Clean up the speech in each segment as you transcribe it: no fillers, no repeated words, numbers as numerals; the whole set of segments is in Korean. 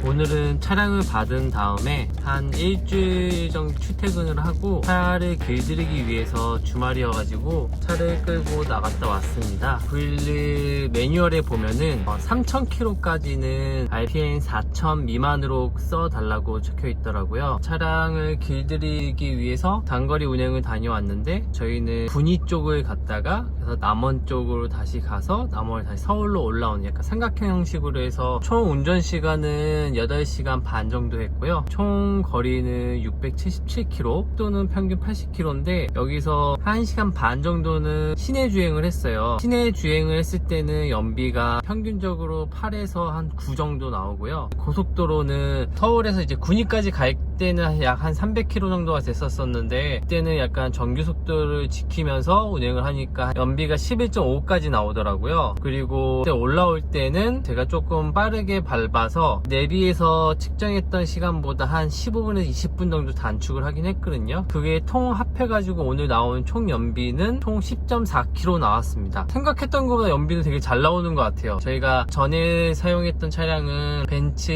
오늘은 차량을 받은 다음에 한 일주일 정도 출퇴근을 하고 차를 길들이기 위해서 주말이어가지고 차를 끌고 나갔다 왔습니다. 911 매뉴얼에 보면은 3000km까지는 RPM 4000 미만으로 써달라고 적혀 있더라고요. 차량을 길들이기 위해서 단거리 운행을 다녀왔는데 저희는 군위 쪽을 갔다가 그래서 남원 쪽으로 다시 가서 남원 다시 서울로 올라오는 약간 삼각형 형식으로 해서 총 운전 시간은 8시간 반 정도 했고요. 총 거리는 677km 또는 평균 80km인데 여기서 1시간 반 정도는 시내 주행을 했어요. 시내 주행을 했을 때는 연비가 평균적으로 8에서 한 9 정도 나오고요. 고속도로는 서울에서 이제 군위까지 갈 때는 약 한 300km 정도가 됐었는데 그때는 약간 정규 속도를 지키면서 운행을 하니까 연비가 11.5까지 나오더라고요. 그리고 그때 올라올 때는 제가 조금 빠르게 밟아서 내비에서 측정했던 시간보다 한 15분에서 20분 정도 단축을 하긴 했거든요. 그게 통 합해가지고 오늘 나온 총 연비는 총 10.4km 나왔습니다. 생각했던 것보다 연비는 되게 잘 나오는 것 같아요. 저희가 전에 사용했던 차량은 벤츠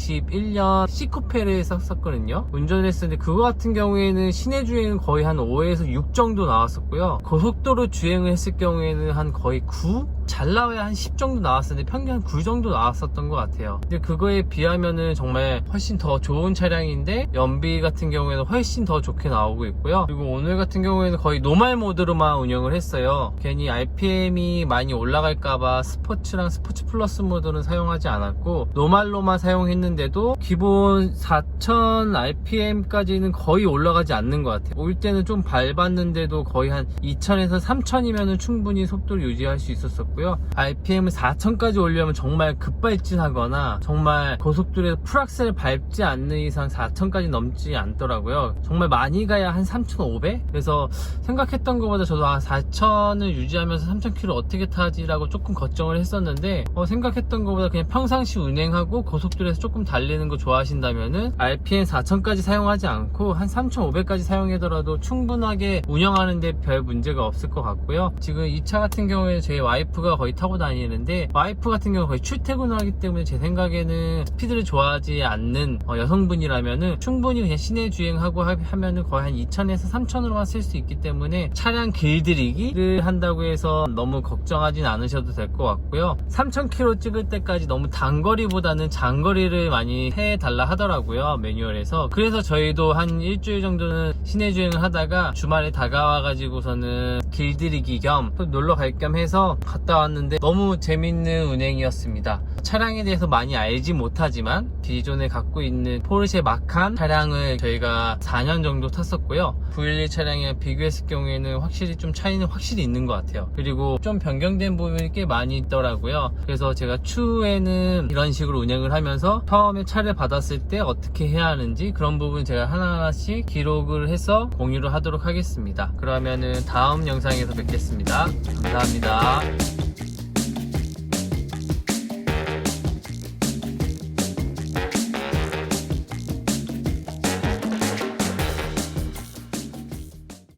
2021년 C쿠페를 썼었거든요. 운전을 했었는데 그거 같은 경우에는 시내 주행은 거의 한 5에서 6 정도 나왔었고요. 고속도로 주행을 했을 경우에는 한 거의 9? 잘 나와야 한 10 정도 나왔었는데 평균 한 9 정도 나왔었던 것 같아요. 근데 그거에 비하면은 정말 훨씬 더 좋은 차량인데 연비 같은 경우에는 훨씬 더 좋게 나오고 있고요. 그리고 오늘 같은 경우에는 거의 노말 모드로만 운영을 했어요. 괜히 RPM이 많이 올라갈까봐 스포츠랑 스포츠 플러스 모드는 사용하지 않았고 노말로만 사용했는데도 기본 4000 RPM까지는 거의 올라가지 않는 것 같아요. 올 때는 좀 밟았는데도 거의 한 2000에서 3000이면 충분히 속도를 유지할 수 있었었고 RPM을 4000까지 올려면 정말 급발진하거나 정말 고속도로에서 풀악셀을 밟지 않는 이상 4000까지 넘지 않더라고요. 정말 많이 가야 한 3500? 그래서 생각했던 것보다 저도 4000을 유지하면서 3000km 어떻게 타지 라고 조금 걱정을 했었는데 생각했던 것보다 그냥 평상시 운행하고 고속도로에서 조금 달리는 거 좋아하신다면은 RPM 4000까지 사용하지 않고 한 3500까지 사용하더라도 충분하게 운영하는데 별 문제가 없을 것 같고요. 지금 이 차 같은 경우에 제 와이프가 거의 타고 다니는데 와이프 같은 경우 거의 출퇴근을 하기 때문에 제 생각에는 스피드를 좋아하지 않는 여성분이라면은 충분히 그냥 시내 주행하고 하면은 거의 한 2000에서 3000으로만 쓸 수 있기 때문에 차량 길들이기를 한다고 해서 너무 걱정하진 않으셔도 될 것 같고요. 3000km 찍을 때까지 너무 단거리보다는 장거리를 많이 해달라 하더라고요, 매뉴얼에서. 그래서 저희도 한 일주일 정도는 시내 주행을 하다가 주말에 다가와 가지고서는 길들이기 겸 또 놀러 갈 겸 해서 갔다 왔는데 너무 재밌는 운행이었습니다. 차량에 대해서 많이 알지 못하지만 기존에 갖고 있는 포르쉐 마칸 차량을 저희가 4년 정도 탔었고요. 911 차량이랑 비교했을 경우에는 확실히 좀 차이는 확실히 있는 것 같아요. 그리고 좀 변경된 부분이 꽤 많이 있더라고요. 그래서 제가 추후에는 이런 식으로 운행을 하면서 처음에 차를 받았을 때 어떻게 해야 하는지 그런 부분 제가 하나하나씩 기록을 해서 공유를 하도록 하겠습니다. 그러면은 다음 영상에서 뵙겠습니다. 감사합니다.